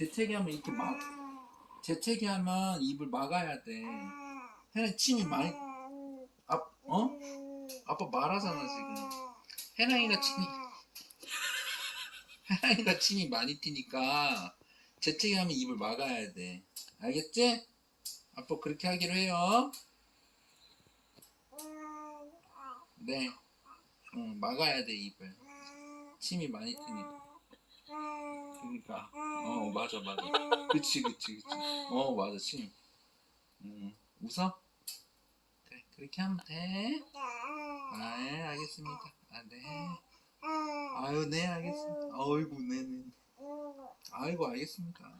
재채기 하면 이렇게 재채기 하면 입을 막아야 돼. 혜나 침이 많이, 어? 아빠 말하잖아, 지금. 혜랑이가 침이 많이 튀니까 재채기 하면 입을 막아야 돼. 알겠지? 아빠 그렇게 하기로 해요. 네. 막아야 돼, 입을. 침이 많이 튀니까. 그러니까. 맞아. 그치. 맞아, 침. 웃어? 그래, 그렇게 하면 돼. 아, 네, 알겠습니다. 아, 네. 아유, 네, 알겠습니다. 어이구, 네네. 아이고, 알겠습니다.